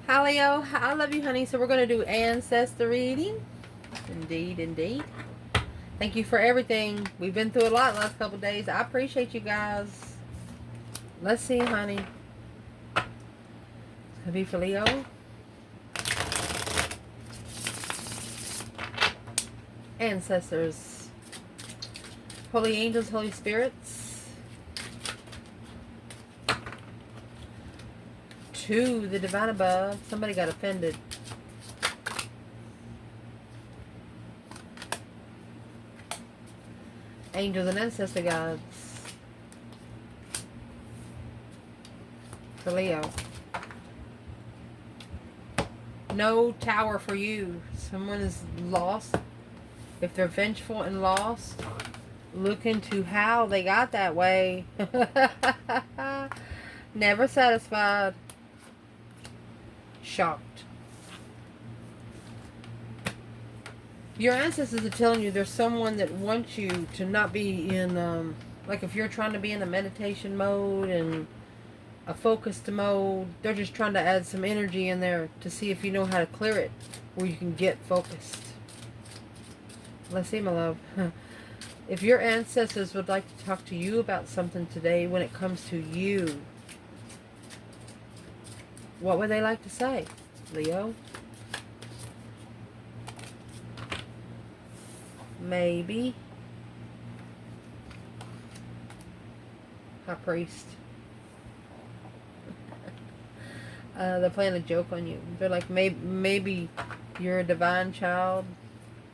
Hi Leo, I love you, honey. So we're going to do ancestor reading. Indeed, indeed. Thank you for everything. We've been through a lot last couple of days. I appreciate you guys. Let's see, honey. It's going to be for Leo. Ancestors. Holy angels, Holy spirits. To the divine above. Somebody got offended. Angels and ancestor gods. For Leo. No tower for you. Someone is lost. If they're vengeful and lost, look into how they got that way. Never satisfied. Shocked. Your ancestors are telling you there's someone that wants you to not be in, like if you're trying to be in a meditation mode and a focused mode, they're just trying to add some energy in there to see if you know how to clear it where you can get focused. Let's see, my love. If your ancestors would like to talk to you about something today when it comes to you, what would they like to say, Leo? Maybe. High priest. They're playing a joke on you. They're like, maybe you're a divine child.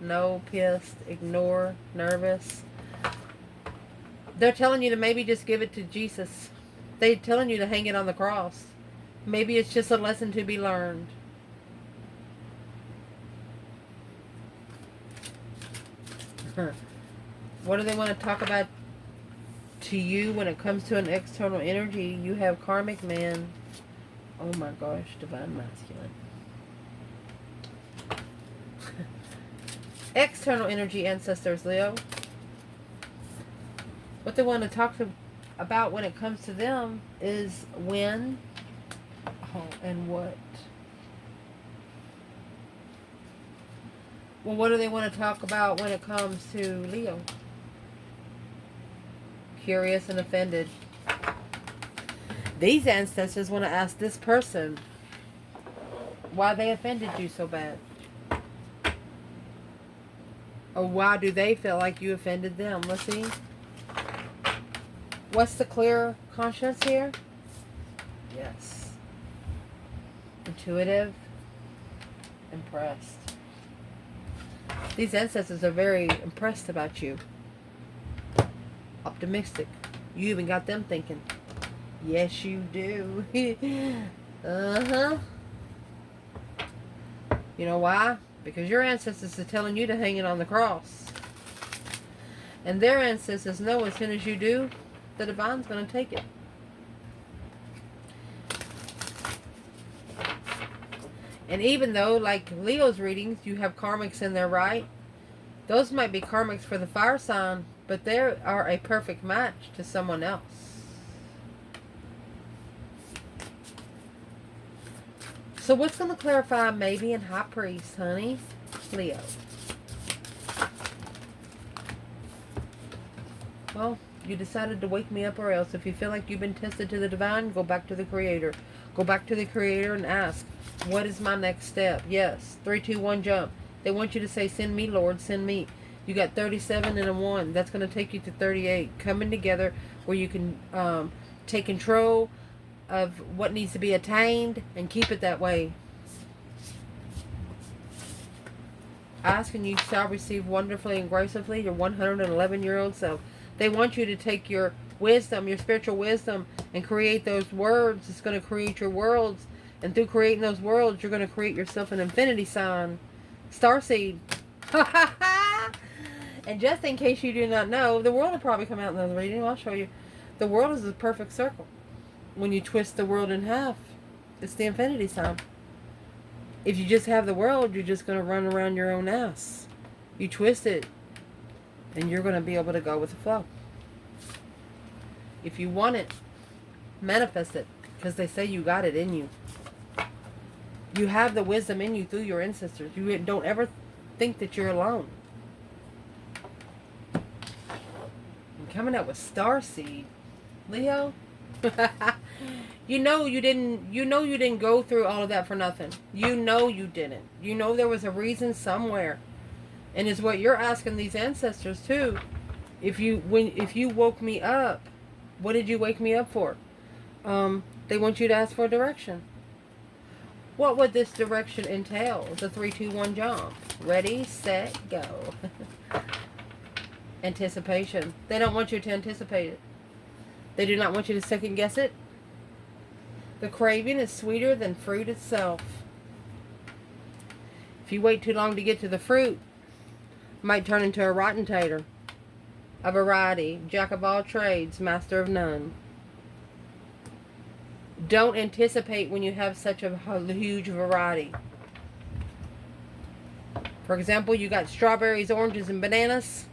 No, pissed, ignore, nervous. They're telling you to maybe just give it to Jesus. They're telling you to hang it on the cross. Maybe it's just a lesson to be learned. What do they want to talk about to you when it comes to an external energy? You have karmic man. Oh my gosh, divine masculine. External energy ancestors, Leo. What they want to talk about when it comes to them is when, and what. Well, what do they want to talk about when it comes to Leo? Curious and offended. These ancestors want to ask this person why they offended you so bad. Or why do they feel like you offended them? Let's see. What's the clear conscience here? Yes. Intuitive. Impressed. These ancestors are very impressed about you. Optimistic. You even got them thinking. Yes, you do. Uh-huh. You know why? Because your ancestors are telling you to hang it on the cross. And their ancestors know as soon as you do, the divine's going to take it. And even though, like Leo's readings, you have karmics in there, right? Those might be karmics for the fire sign, but they are a perfect match to someone else. So what's going to clarify maybe in High Priest, honey? Leo. Well, you decided to wake me up or else. If you feel like you've been tested to the divine, go back to the Creator. Go back to the Creator and ask, what is my next step? Yes. 3, 2, 1, jump. They want you to say, send me, Lord, send me. You got 37 and a 1. That's going to take you to 38. Coming together where you can take control of what needs to be attained and keep it that way. Ask and you shall receive wonderfully and gracefully, your 111-year-old self. They want you to take your wisdom, your spiritual wisdom, and create those words. It's going to create your worlds. And through creating those worlds, you're going to create yourself an infinity sign. Starseed. And just in case you do not know, the world will probably come out in the reading. I'll show you. The world is a perfect circle. When you twist the world in half, it's the infinity sign. If you just have the world, you're just going to run around your own ass. You twist it, and you're going to be able to go with the flow. If you want it, manifest it, because they say you got it in you. You have the wisdom in you through your ancestors. You don't ever think that you're alone. I'm coming up with starseed, Leo. You know you didn't go through all of that for nothing. You know you didn't. You know there was a reason somewhere. And it's what you're asking these ancestors too. If you woke me up, what did you wake me up for? They want you to ask for a direction. What would this direction entail? The 3, 2, 1 jump. Ready, set, go. Anticipation. They don't want you to anticipate it. They do not want you to second guess it. The craving is sweeter than fruit itself. If you wait too long to get to the fruit, it might turn into a rotten tater. A variety, jack of all trades, master of none. Don't anticipate when you have such a huge variety. For example, you got strawberries, oranges, and bananas.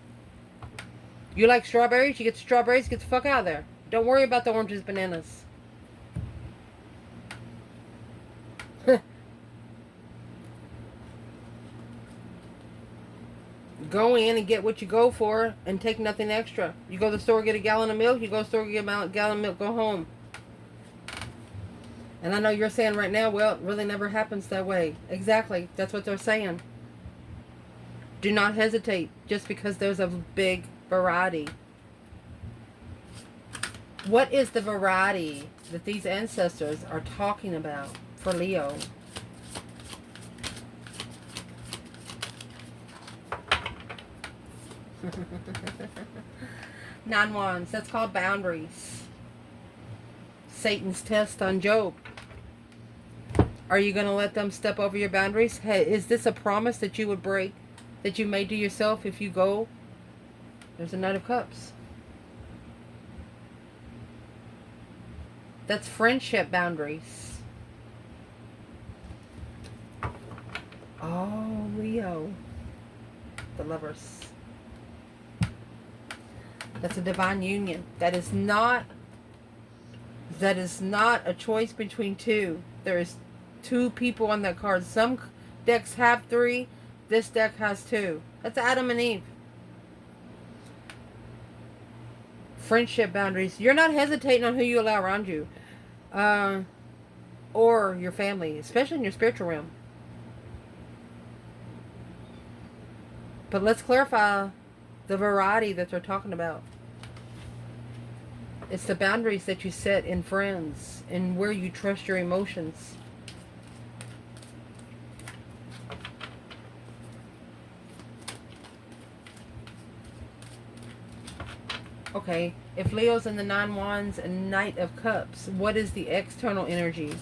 You like strawberries? You get strawberries, get the fuck out of there. Don't worry about the oranges, bananas. Go in and get what you go for and take nothing extra. You go to the store, get a gallon of milk. You go to the store, get a gallon of milk, go home. And I know you're saying right now, well, it really never happens that way. Exactly. That's what they're saying. Do not hesitate just because there's a big variety. What is the variety that these ancestors are talking about for Leo? Nine Wands. That's called boundaries. Satan's test on Job. Are you going to let them step over your boundaries? Hey, is this a promise that you would break, that you made to yourself if you go? There's a Knight of Cups. That's friendship boundaries. Oh, Leo. The Lovers. That's a divine union. That is not a choice between two. There is two people on that card. Some decks have 3. This deck has 2. That's Adam and Eve. Friendship boundaries. You're not hesitating on who you allow around you. Or your family. Especially in your spiritual realm. But let's clarify the variety that they're talking about. It's the boundaries that you set in friends and where you trust your emotions. Okay, if Leo's in the 9 Wands and Knight of Cups, what is the external energy?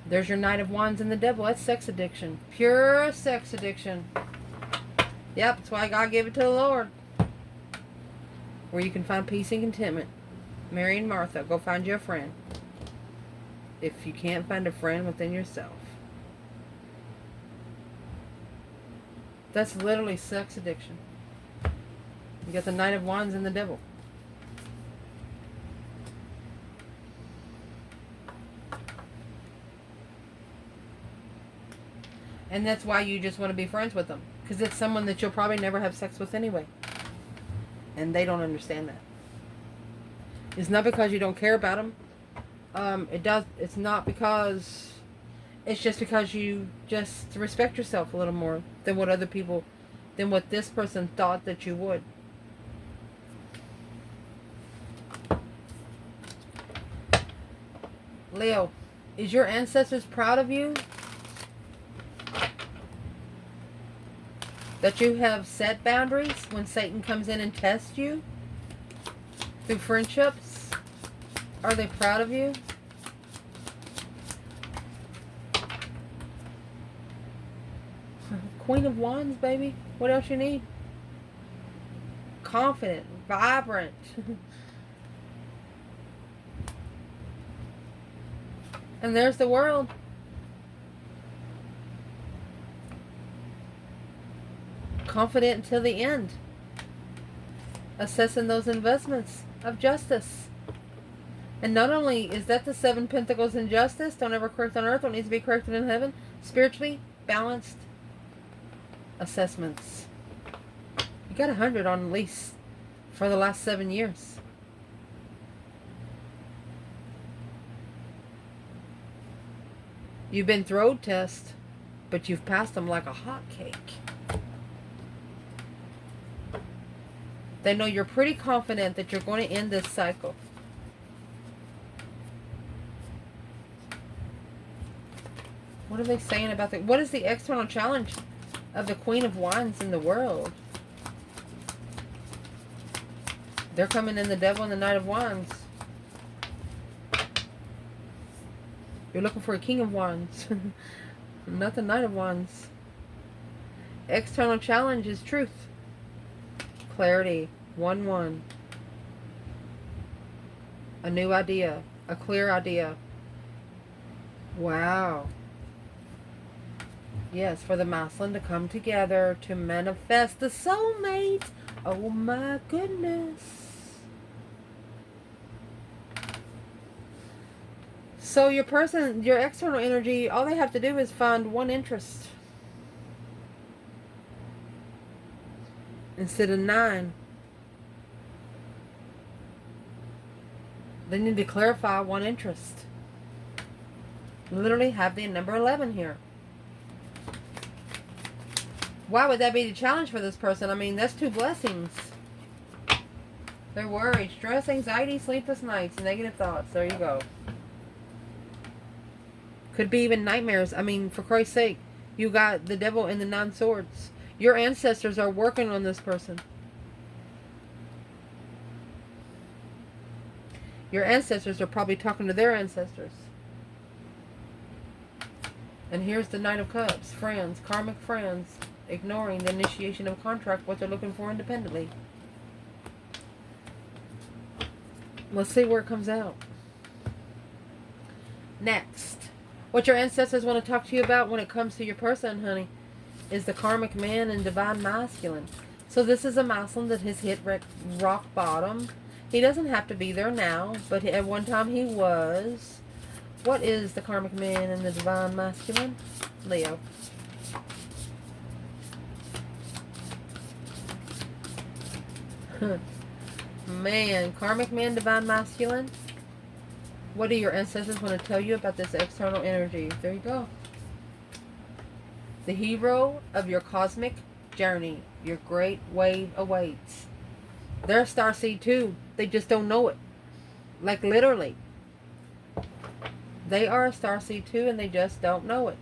There's your Knight of Wands and the Devil. That's sex addiction. Pure sex addiction. Yep, that's why God gave it to the Lord. Where you can find peace and contentment. Mary and Martha, go find you a friend. If you can't find a friend within yourself. That's literally sex addiction. You got the Knight of Wands and the Devil. And that's why you just want to be friends with them. Because it's someone that you'll probably never have sex with anyway. And they don't understand that. It's not because you don't care about them. It's not because... It's just because you just respect yourself a little more than what other people... Than what this person thought that you would. Leo, is your ancestors proud of you? That you have set boundaries when Satan comes in and tests you? Through friendships? Are they proud of you? Queen of Wands, baby. What else you need? Confident, vibrant. And there's the World. Confident until the end. Assessing those investments of justice. And not only is that the 7 Pentacles in justice, don't ever correct on earth what needs to be corrected in heaven, spiritually balanced assessments. You got 100 on at least for the last 7 years. You've been through tests, but you've passed them like a hot cake. They know you're pretty confident that you're going to end this cycle. What are they saying about the... What is the external challenge of the Queen of Wands in the world? They're coming in the Devil and the Knight of Wands. You're looking for a King of Wands. Not the Knight of Wands. External challenge is truth. Clarity. 1-1. A new idea. A clear idea. Wow. Yes, for the masculine to come together to manifest the soulmate. Oh my goodness. So your person, your external energy, all they have to do is find one interest. Instead of 9. They need to clarify one interest. Literally have the number 11 here. Why would that be the challenge for this person? I mean, that's 2 blessings. They're worried. Stress, anxiety, sleepless nights, negative thoughts. There you go. Could be even nightmares. I mean, for Christ's sake, you got the Devil and the 9 swords. Your ancestors are working on this person. Your ancestors are probably talking to their ancestors. And here's the Knight of Cups. Friends, karmic friends. Ignoring the initiation of contract, what they're looking for independently. Let's see where it comes out. Next. What your ancestors want to talk to you about when it comes to your person, honey, is the karmic man and divine masculine. So this is a masculine that has hit rock bottom. He doesn't have to be there now, but at one time he was. What is the karmic man and the divine masculine? Leo. Man, karmic man, divine masculine. What do your ancestors want to tell you about this external energy? There you go. The hero of your cosmic journey. Your great wave awaits. They're a starseed too. They just don't know it. Like literally. They are a starseed too and they just don't know it.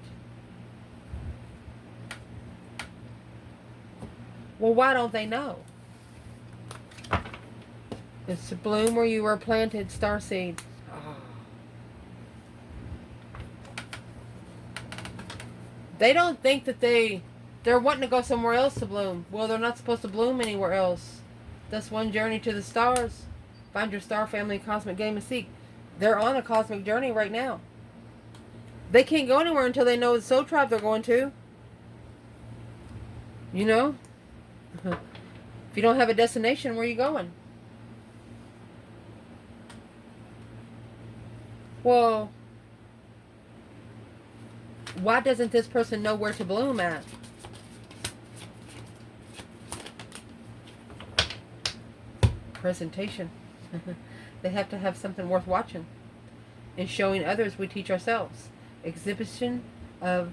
Well, why don't they know? It's to bloom where you were planted, starseed. Oh. They don't think that they're wanting to go somewhere else to bloom. Well, they're not supposed to bloom anywhere else. That's one journey to the stars. Find your star family, cosmic game, and seek. They're on a cosmic journey right now. They can't go anywhere until they know the soul tribe they're going to. You know? If you don't have a destination, where are you going? Well, why doesn't this person know where to bloom at? Presentation. They have to have something worth watching. In showing others, we teach ourselves. Exhibition of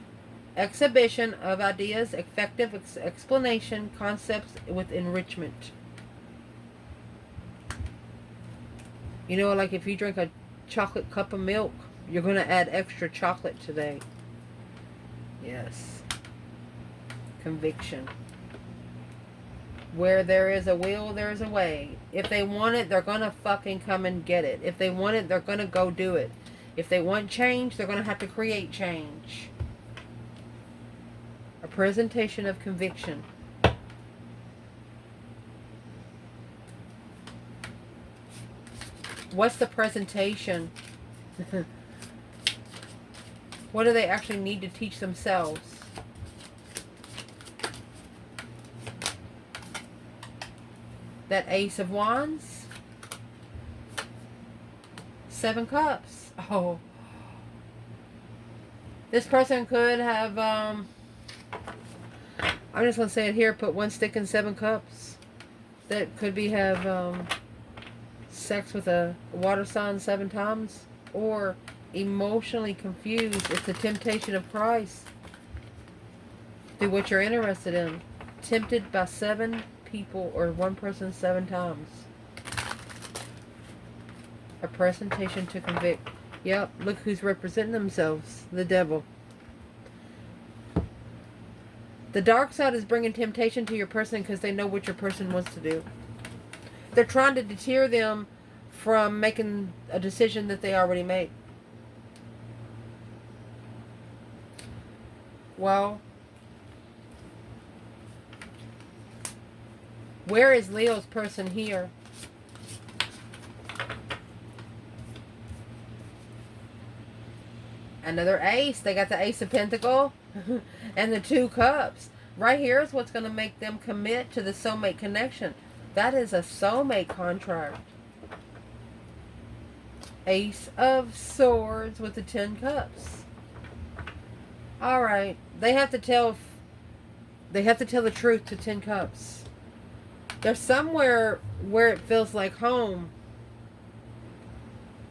ideas, effective explanation, concepts with enrichment. You know, like if you drink a chocolate cup of milk, you're going to add extra chocolate today. Yes. Conviction. Where there is a will, there is a way. If they want it, they're going to fucking come and get it. If they want it, they're going to go do it. If they want change, they're going to have to create change. A presentation of conviction. What's the presentation? What do they actually need to teach themselves? That Ace of Wands. 7 cups. Oh. This person could have, I'm just going to say it here, put 1 stick in 7 cups. That could be have sex with a water sign 7 times. Or emotionally confused. It's the temptation of Christ. Do what you're interested in. Tempted by 7 people or 1 person 7 times. A presentation to convict. Yep, look who's representing themselves. The devil. The dark side is bringing temptation to your person because they know what your person wants to do. They're trying to deter them from making a decision that they already made. Well, where is Leo's person here? Another ace. They got the Ace of Pentacles and the 2 cups. Right here is what's going to make them commit to the soulmate connection. That is a soulmate contract. Ace of Swords with the 10 cups. All right. They have to tell the truth to 10 cups. There's somewhere where it feels like home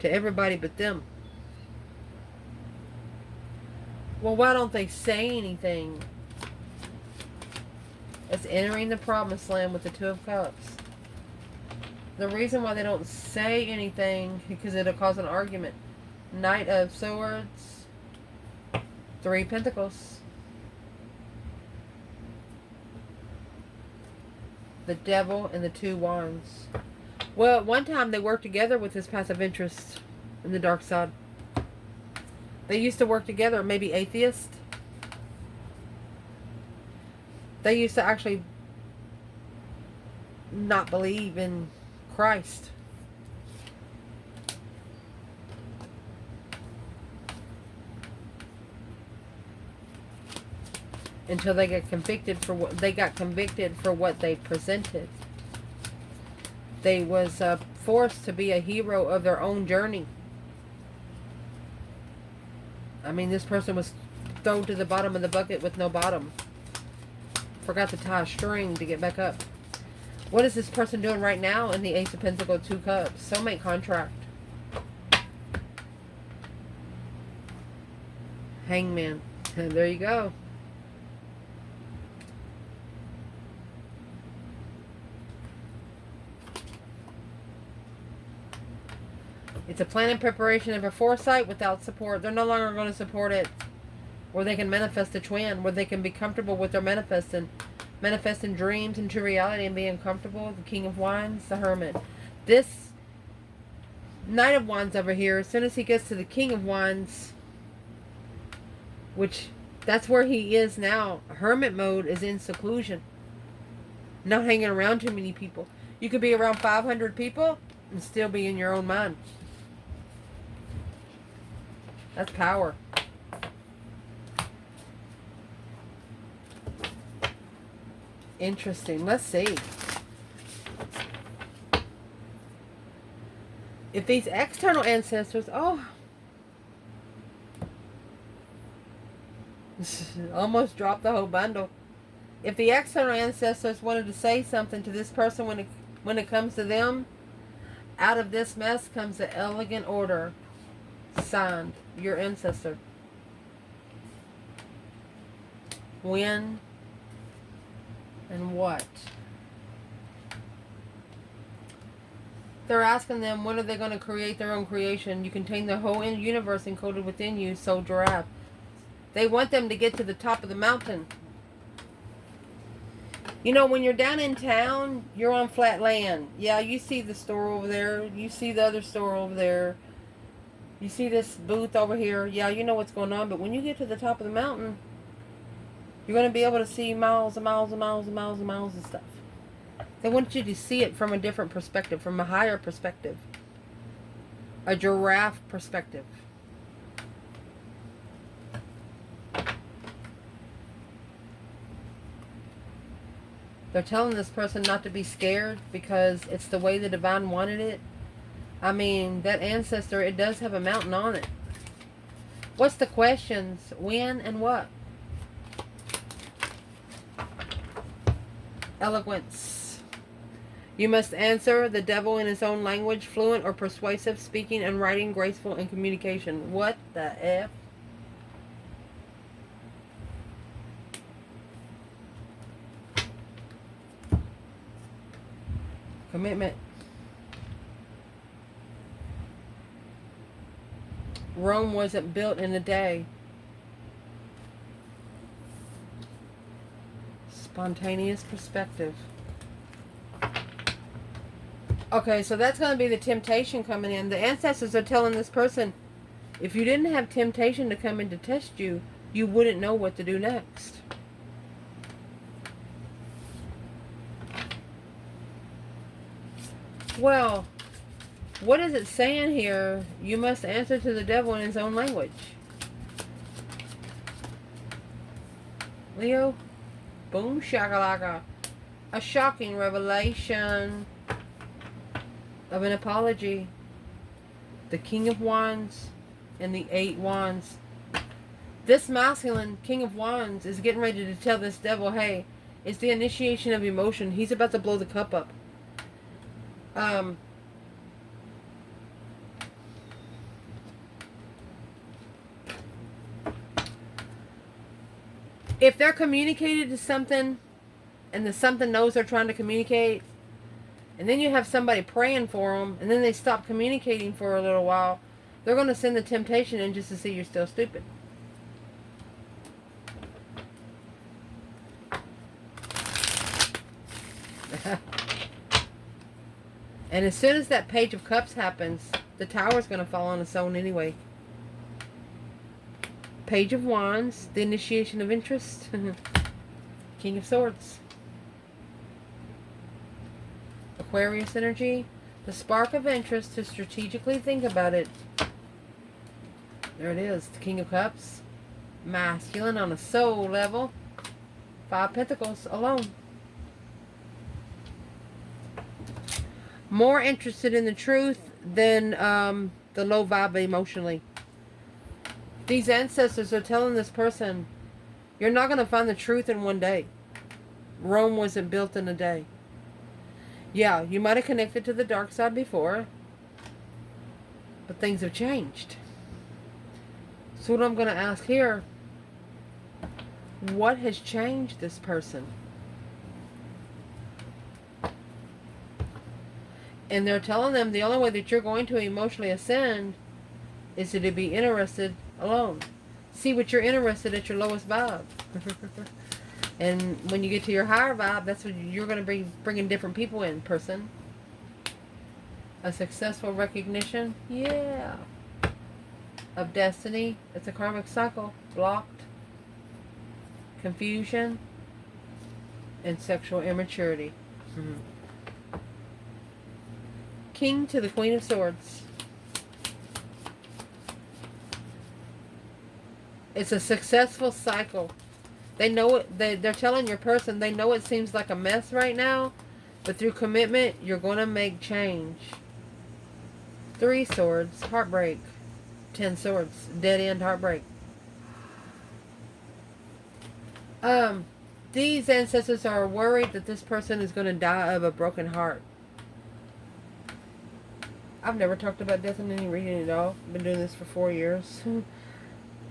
to everybody but them. Well, why don't they say anything? It's entering the promised land with the 2 of cups. The reason why they don't say anything because it'll cause an argument. Knight of Swords. 3 Pentacles. The Devil and the 2 Wands. Well, at one time they worked together with this passive interest in the dark side. They used to work together, maybe atheist. They used to actually not believe in Christ. Until they got convicted for what they presented. They was forced to be a hero of their own journey. I mean, this person was thrown to the bottom of the bucket with no bottom. Forgot to tie a string to get back up. What is this person doing right now in the Ace of Pentacles, 2 cups? Soulmate contract. Hangman. And there you go. It's a plan and preparation of a foresight without support. They're no longer going to support it. Where they can manifest a twin. Where they can be comfortable with their manifesting. Manifesting dreams into reality and being comfortable. The King of Wands, the Hermit. This Knight of Wands over here, as soon as he gets to the King of Wands, which that's where he is now. Hermit mode is in seclusion. Not hanging around too many people. You could be around 500 people and still be in your own mind. That's power. Interesting. Let's see. If these external ancestors... Oh. Almost dropped the whole bundle. If the external ancestors wanted to say something to this person when it comes to them, out of this mess comes the elegant order. Signed, your ancestor. When and what? They're asking them, when are they going to create their own creation? You contain the whole universe encoded within you, so giraffe. They want them to get to the top of the mountain. You know, when you're down in town, you're on flat land. Yeah, you see the store over there. You see the other store over there. You see this booth over here. Yeah, you know what's going on. But when you get to the top of the mountain, you're going to be able to see miles and miles and miles and miles and miles of stuff. They want you to see it from a different perspective, from a higher perspective. A giraffe perspective. They're telling this person not to be scared because it's the way the divine wanted it. I mean, that ancestor, it does have a mountain on it. What's the questions? When and what? Eloquence. You must answer the devil in his own language, fluent or persuasive, speaking and writing, graceful in communication. What the F? Commitment. Rome wasn't built in a day. Spontaneous perspective. Okay, so that's going to be the temptation coming in. The ancestors are telling this person, if you didn't have temptation to come in to test you, you wouldn't know what to do next. Well, what is it saying here? You must answer to the devil in his own language. Leo, boom shakalaka. A shocking revelation of an apology. The King of Wands and the 8 Wands. This masculine King of Wands is getting ready to tell this devil, hey, it's the initiation of emotion. He's about to blow the cup up. If they're communicated to something and the something knows they're trying to communicate, and then you have somebody praying for them, and then they stop communicating for a little while, they're going to send the temptation in just to see you're still stupid. And as soon as that Page of Cups happens, the Tower's going to fall on its own anyway. Page of Wands, the initiation of interest. King of Swords. Aquarius energy, the spark of interest to strategically think about it. There it is, the King of Cups. Masculine on a soul level. 5 Pentacles alone. More interested in the truth than the low vibe emotionally. These ancestors are telling this person, you're not going to find the truth in one day. Rome wasn't built in a day. Yeah, you might have connected to the dark side before, but things have changed. So what I'm going to ask here, what has changed this person? And they're telling them the only way that you're going to emotionally ascend is to be interested alone. See what you're interested at your lowest vibe. And when you get to your higher vibe, that's when you're going to be bringing different people in, person. A successful recognition, yeah, of destiny. It's a karmic cycle. Blocked. Confusion. And sexual immaturity. King to the Queen of Swords. It's a successful cycle. They know it. They're telling your person, they know it seems like a mess right now, but through commitment, you're going to make change. 3 Swords, heartbreak. 10 Swords, dead end heartbreak. These ancestors are worried that this person is going to die of a broken heart. I've never talked about death in any reading at all. I've been doing this for 4 years.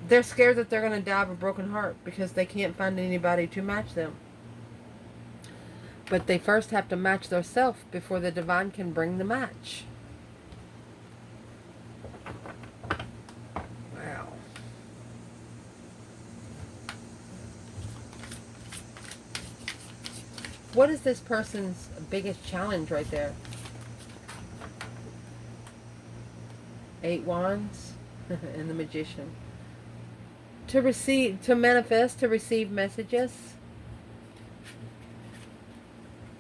They're scared that they're going to die of a broken heart because they can't find anybody to match them. But they first have to match themselves before the divine can bring the match. Wow. What is this person's biggest challenge right there? 8 Wands and the Magician. To receive, to manifest, to receive messages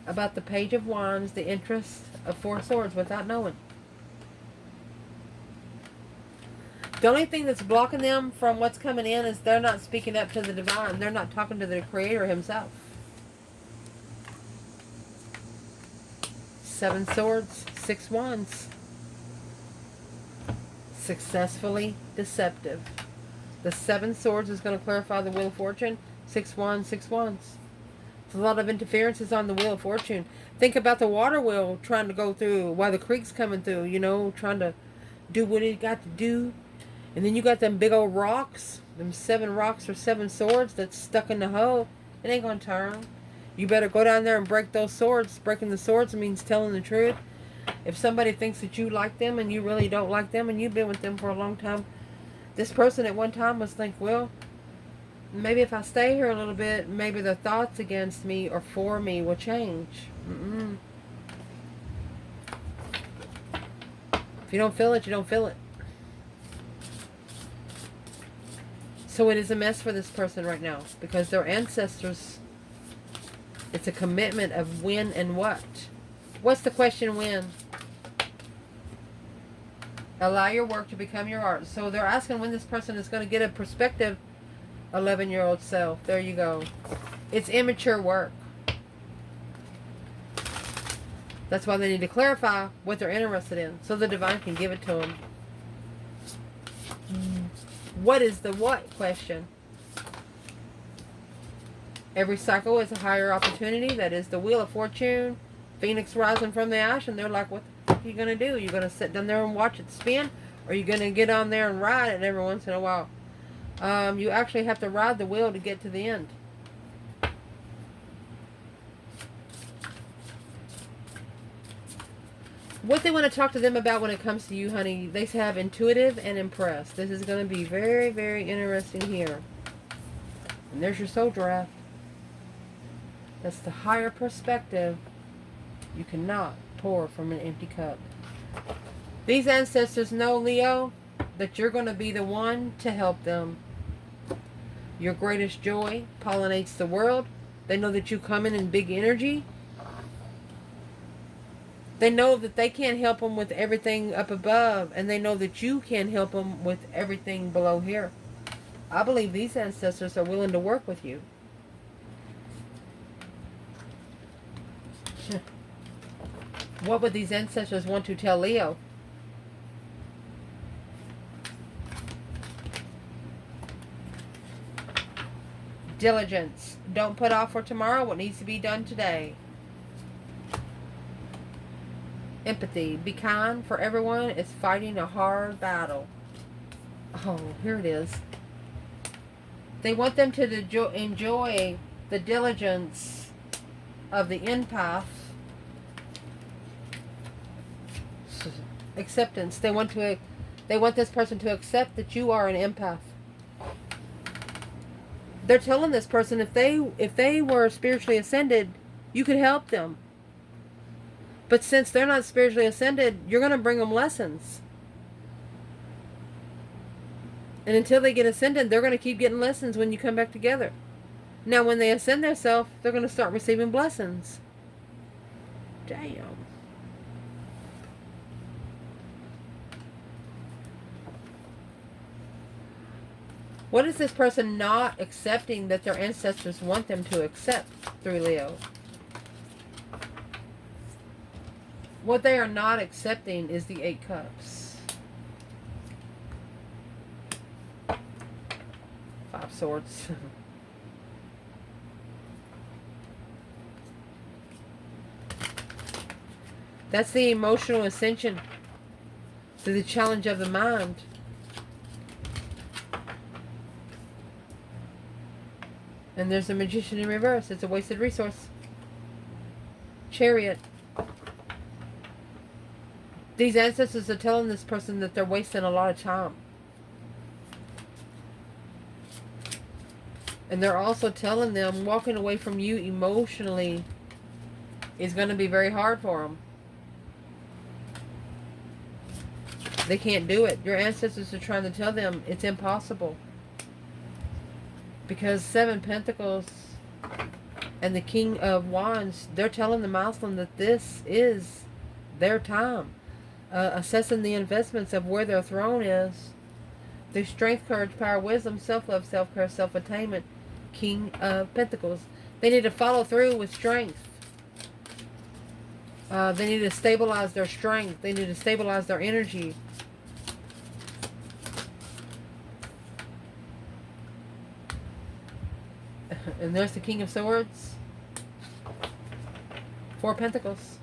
about the Page of Wands, the interest of 4 Swords without knowing. The only thing that's blocking them from what's coming in is they're not speaking up to the divine. They're not talking to the Creator himself. 7 Swords, 6 Wands. successfully deceptive. The 7 swords is going to clarify the Wheel of Fortune. 6 wands, 6 wands. It's a lot of interferences on the Wheel of Fortune. Think about the water wheel trying to go through while the creek's coming through, you know, trying to do what it got to do. And then you got them big old rocks, them 7 rocks or 7 swords that's stuck in the hole. It ain't going to turn. You better go down there and break those swords. Breaking the swords means telling the truth. If somebody thinks that you like them and you really don't like them and you've been with them for a long time, this person at one time must think, well, maybe if I stay here a little bit, maybe the thoughts against me or for me will change. If you don't feel it, you don't feel it. So it is a mess for this person right now because their ancestors, it's a commitment of when and what. What's the question when? Allow your work to become your art. So they're asking when this person is going to get a perspective 11-year-old self. There you go. It's immature work. That's why they need to clarify what they're interested in so the divine can give it to them. What is the what question? Every cycle is a higher opportunity. That is the Wheel of Fortune. Phoenix rising from the ash, and they're like, what the fuck are you going to do? You're going to sit down there and watch it spin? Or are you going to get on there and ride it every once in a while? You actually have to ride the wheel to get to the end. What they want to talk to them about when it comes to you, honey, they have intuitive and impressed. This is going to be very, very interesting here. And there's your soul draft. That's the higher perspective. You cannot pour from an empty cup. These ancestors know, Leo, that you're going to be the one to help them. Your greatest joy pollinates the world. They know that you come in big energy. They know that they can't help them with everything up above, and they know that you can't help them with everything below here. I believe these ancestors are willing to work with you. What would these ancestors want to tell Leo? Diligence. Don't put off for tomorrow what needs to be done today. Empathy. Be kind, for everyone is fighting a hard battle. Oh, here it is. They want them to enjoy the diligence of the empath. Acceptance. They want this person to accept that you are an empath. They're telling this person if they were spiritually ascended, you could help them. But since they're not spiritually ascended, you're going to bring them lessons. And until they get ascended, they're going to keep getting lessons when you come back together. Now, when they ascend themselves, they're going to start receiving blessings. Damn. What is this person not accepting that their ancestors want them to accept through Leo? What they are not accepting is the 8 cups. 5 swords. That's the emotional ascension to the challenge of the mind. And there's a Magician in reverse. It's a wasted resource. Chariot. These ancestors are telling this person that they're wasting a lot of time. And they're also telling them walking away from you emotionally is going to be very hard for them. They can't do it. Your ancestors are trying to tell them it's impossible. Because 7 Pentacles and the King of Wands, they're telling the Muslim that this is their time. Assessing the investments of where their throne is. Through strength, courage, power, wisdom, self-love, self-care, self-attainment. King of Pentacles. They need to follow through with strength. They need to stabilize their strength. They need to stabilize their energy. And there's the King of Swords. 4 Pentacles.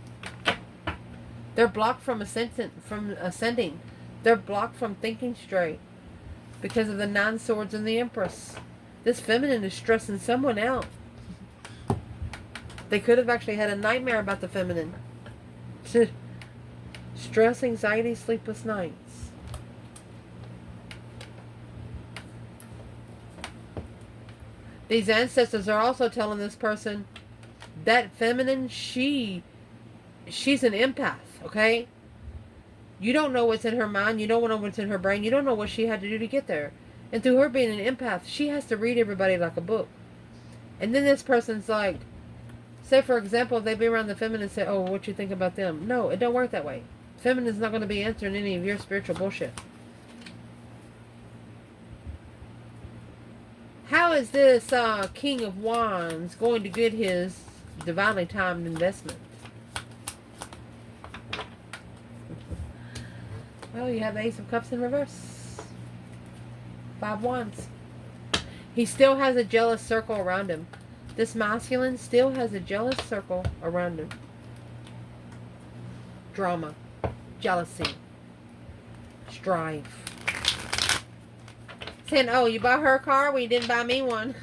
They're blocked from ascending. They're blocked from thinking straight because of the 9 Swords and the Empress. This feminine is stressing someone out. They could have actually had a nightmare about the feminine. Stress, anxiety, sleepless nights. These ancestors are also telling this person that feminine, she's an empath, okay? You don't know what's in her mind. You don't know what's in her brain. You don't know what she had to do to get there. And through her being an empath, she has to read everybody like a book. And then this person's like, say for example, if they've been around the feminine and say, oh, what you think about them? No, it don't work that way. Feminine's not going to be answering any of your spiritual bullshit. How is this King of Wands going to get his divinely timed investment? Well, you have the Ace of Cups in reverse. 5 Wands. He still has a jealous circle around him. This masculine still has a jealous circle around him. Drama. Jealousy. Strife. Saying, oh, you bought her a car? Well, you didn't buy me one.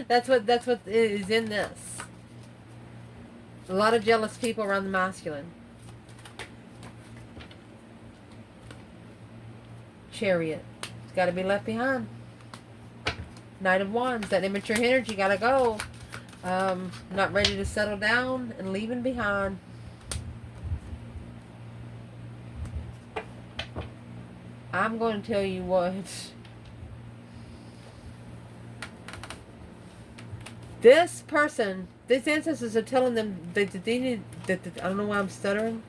That's what is in this. A lot of jealous people around the masculine. Chariot. It's got to be left behind. Knight of Wands. That immature energy got to go. Not ready to settle down and leaving behind. I'm going to tell you what. This person, these ancestors are telling them that they need, I don't know why I'm stuttering,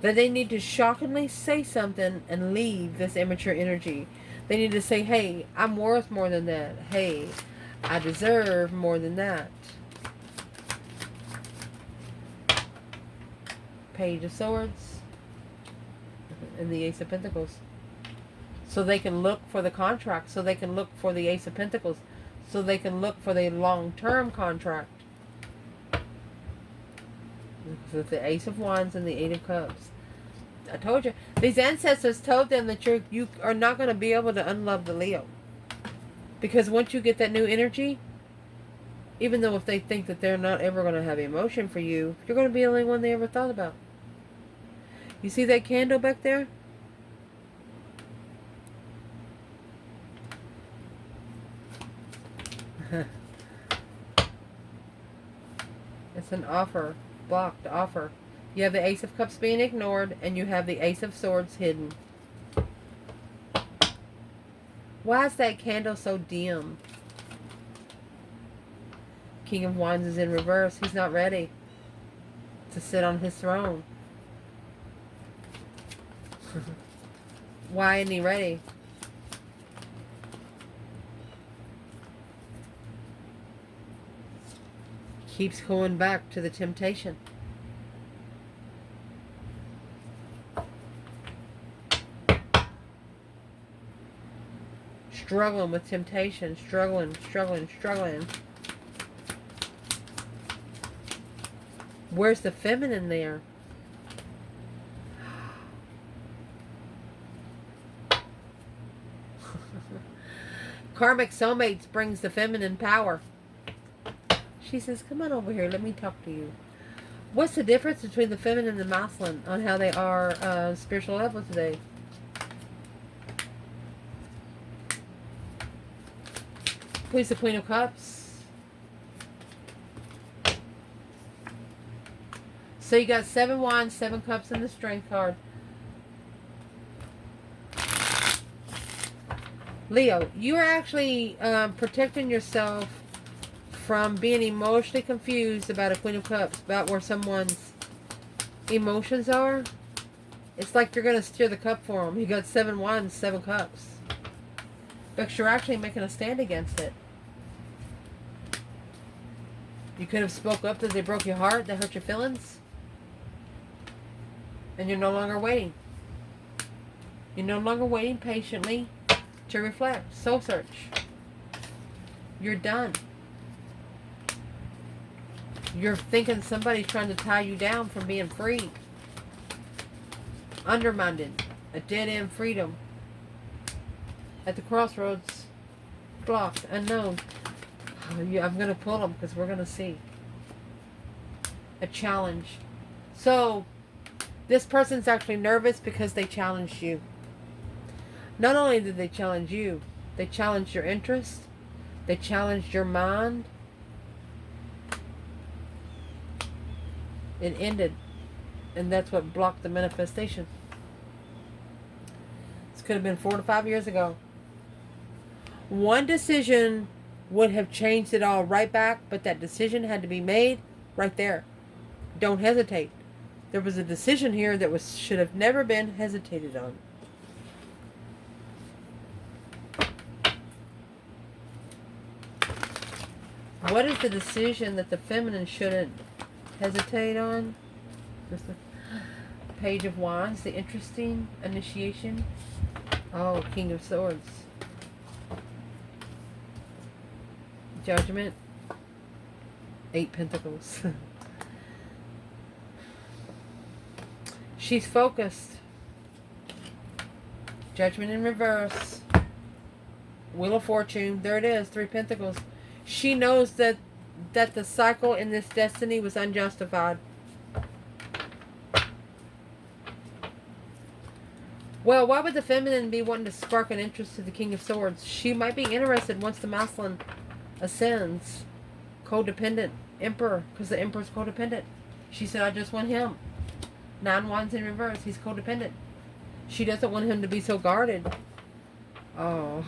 that they need to shockingly say something and leave this immature energy. They need to say, hey, I'm worth more than that. Hey, I deserve more than that. Page of Swords and the Ace of Pentacles. So they can look for the contract. So they can look for the Ace of Pentacles. So they can look for the long-term contract. With the Ace of Wands and the 8 of Cups. I told you. These ancestors told them that you are not going to be able to unlove the Leo. Because once you get that new energy, even though if they think that they're not ever going to have emotion for you, you're going to be the only one they ever thought about. You see that candle back there? It's an offer. Blocked offer. You have the Ace of Cups being ignored, and you have the Ace of Swords hidden. Why is that candle so dim? King of Wands is in reverse. He's not ready to sit on his throne. Why isn't he ready? Keeps going back to the temptation. Struggling with temptation. Struggling. Where's the feminine there? Karmic soulmates brings the feminine power. She says, come on over here, let me talk to you. What's the difference between the feminine and the masculine on how they are spiritual level today? Who's the Queen of Cups? So you got 7 Wands, 7 Cups, and the Strength card. Leo, you are actually protecting yourself from being emotionally confused about a Queen of Cups, about where someone's emotions are. It's like you're going to steer the cup for them. You got 7 Wands, 7 Cups. But you're actually making a stand against it. You could have spoke up that they broke your heart, that hurt your feelings. And you're no longer waiting. You're no longer waiting patiently to reflect. Soul search. You're done. You're thinking somebody's trying to tie you down from being free. Undermined. A dead-end freedom. At the crossroads. Blocked. Unknown. I'm going to pull them because we're going to see. A challenge. So, this person's actually nervous because they challenged you. Not only did they challenge you, they challenged your interest. They challenged your mind. It ended. And that's what blocked the manifestation. This could have been 4 to 5 years ago. One decision would have changed it all right back, but that decision had to be made right there. Don't hesitate. There was a decision here that should have never been hesitated on. What is the decision that the feminine shouldn't hesitate on? Just the Page of Wands, the interesting initiation. Oh, King of Swords. Judgment. 8 Pentacles. She's focused. Judgment in reverse. Wheel of Fortune. There it is. 3 Pentacles. She knows that the cycle in this destiny was unjustified. Well, why would the feminine be wanting to spark an interest to the King of Swords? She might be interested once the masculine ascends. Codependent. Emperor. Because the Emperor's codependent. She said, I just want him. 9 Wands in reverse. He's codependent. She doesn't want him to be so guarded. Oh.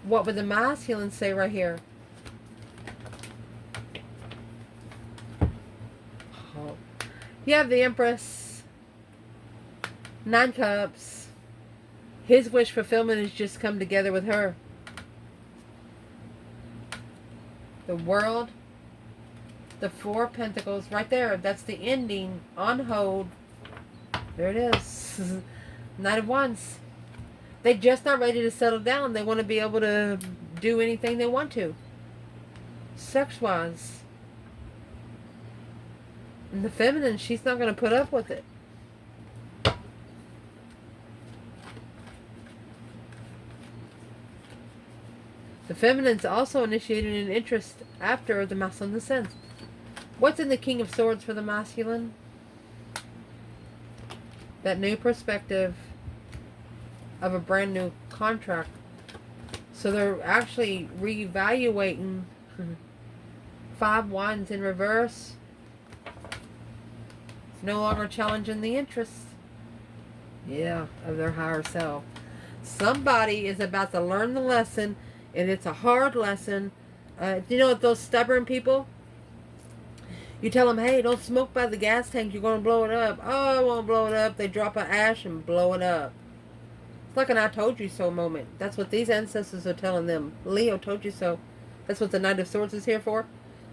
What would the masculine say right here? Oh. You have the Empress. 9 Cups. His wish fulfillment has just come together with her. The World. The 4 Pentacles. Right there. That's the ending. On hold. There it is. 9 of Wands. They're just not ready to settle down. They want to be able to do anything they want to. Sex-wise. And the feminine, she's not going to put up with it. The feminine's also initiated an interest after the masculine ascends. What's in the King of Swords for the masculine? That new perspective of a brand new contract. So they're actually reevaluating. 5 Wands in reverse. No longer challenging the interests. Yeah, of their higher self. Somebody is about to learn the lesson, and it's a hard lesson. You know those stubborn people? You tell them, hey, don't smoke by the gas tank, you're going to blow it up. Oh, I won't blow it up. They drop an ash and blow it up. It's like an I told you so moment. That's what these ancestors are telling them. Leo told you so. That's what the Knight of Swords is here for.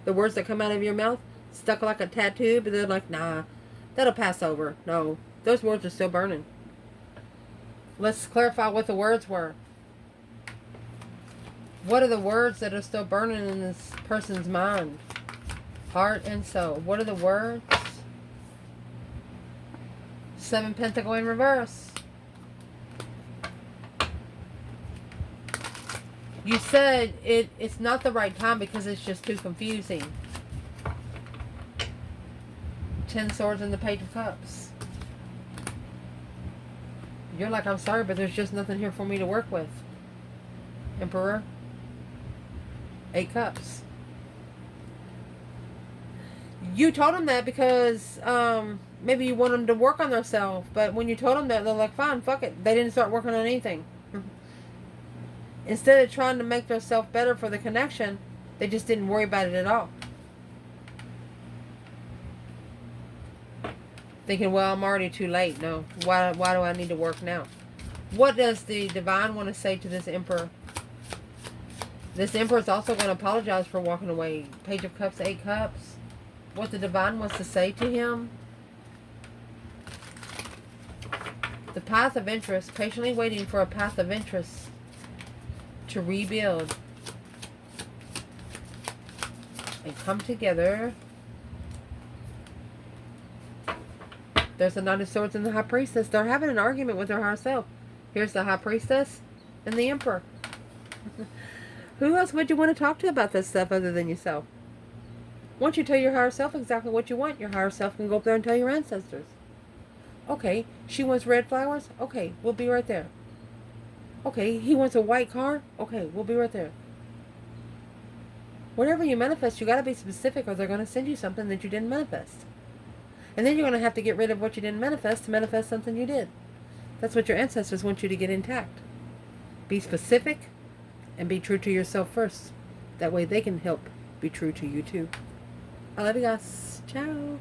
The words that come out of your mouth, stuck like a tattoo, but they're like, nah, that'll pass over. No, those words are still burning. Let's clarify what the words were. What are the words that are still burning in this person's mind? Heart and soul. What are the words? 7 Pentacle in reverse. You said it's not the right time because it's just too confusing. 10 Swords and the Page of Cups. You're like, I'm sorry, but there's just nothing here for me to work with. Emperor. 8 Cups. You told them that because maybe you want them to work on themselves. But when you told them that, they're like, fine, fuck it. They didn't start working on anything. Instead of trying to make themselves better for the connection, they just didn't worry about it at all. Thinking, well, I'm already too late. No. Why do I need to work now? What does the divine want to say to this emperor? This emperor is also going to apologize for walking away. Page of Cups, 8 Cups. What the divine wants to say to him. The path of interest, patiently waiting for a path of interest to rebuild and come together. There's the Knight of Swords and the High Priestess. They're having an argument with their higher self. Here's the High Priestess and the Emperor. Who else would you want to talk to about this stuff other than yourself? Once you tell your higher self exactly what you want, your higher self can go up there and tell your ancestors. Okay, she wants red flowers? Okay, we'll be right there. Okay, he wants a white car? Okay, we'll be right there. Whatever you manifest, you got to be specific or they're going to send you something that you didn't manifest. And then you're going to have to get rid of what you didn't manifest to manifest something you did. That's what your ancestors want you to get intact. Be specific and be true to yourself first. That way they can help be true to you too. I love you guys. Ciao.